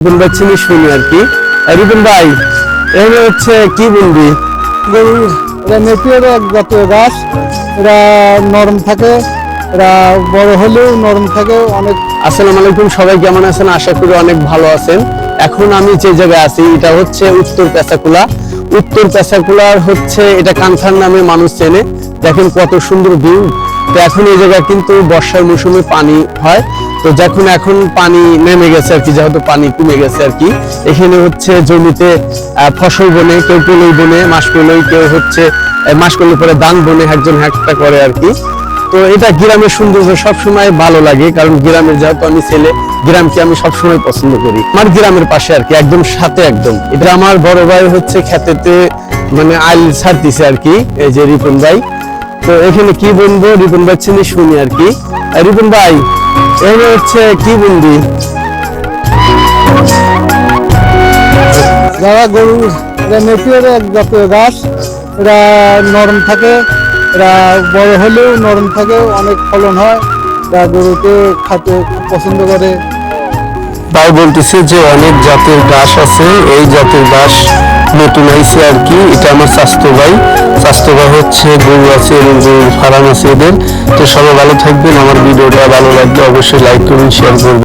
চিনি শুনি আর কি। রিপন ভাই, এগুলো হচ্ছে কি বন্দি? এটা নেপিয়ার এক জাতীয় গাছ। এরা নরম থাকে, এরা বড় হলেও নরম থাকে অনেক। আসসালামু আলাইকুম, সবাই কেমন আছেন? আশা করি অনেক ভালো আছেন। এখন আমি যে জায়গায় আছি এটা হচ্ছে উত্তর পেশাকুলা। উত্তর পেশাকুলার হচ্ছে এটা কানখান নামে মানুষ চেনে। দেখেন কত সুন্দর ভিউ। তো এখন এই জায়গায় কিন্তু বর্ষার মৌসুমে পানি হয়। তো যখন এখন পানি নেমে গেছে আর কি, যেহেতু পানি কমে গেছে আর কি, এখানে হচ্ছে জমিতে ফসল বনে, কেউ পলই বনে, মাস পলই, কেউ হচ্ছে মাস করলে পরে ধান বনে, একজন একটা করে আর কি। তো এটা গ্রামের সৌন্দর্য সবসময় ভালো লাগে, কারণ গ্রামের যেহেতু আমি ছেলে, গ্রামকে আমি সবসময় পছন্দ করি। আমার গ্রামের পাশে আর কি, একদম সাথে একদম। এটা আমার বড় ভাই হচ্ছে খেতেতে মানে আইল ছাড়তিছে আর কি, এই যে রিপন ভাই। তো এখানে কি বলবো, রিপন ভাই চিনি শুনি আর কি। রিপন ভাই, এখানে হচ্ছে কি বন্দি? যারা গরু, এটা নেপিয়ার এক জাতীয় গাছ। এরা নরম থাকে, এরা বড় হলেও নরম থাকে, অনেক ফলন হয়। এরা গরুকে খাতে খুব পছন্দ করে। ভাই বলতেছে যে অনেক জাতের ঘাস আছে, এই জাতের ঘাস নতুন আইছে আর কি। এটা আমার স্বাস্থ্য ভাই হচ্ছে গরু আছে এবং গরুর ফার্ম আছে এদের। তো সবাই ভালো থাকবেন, আমার ভিডিওটা ভালো লাগলে অবশ্যই লাইক করুন, শেয়ার করবেন।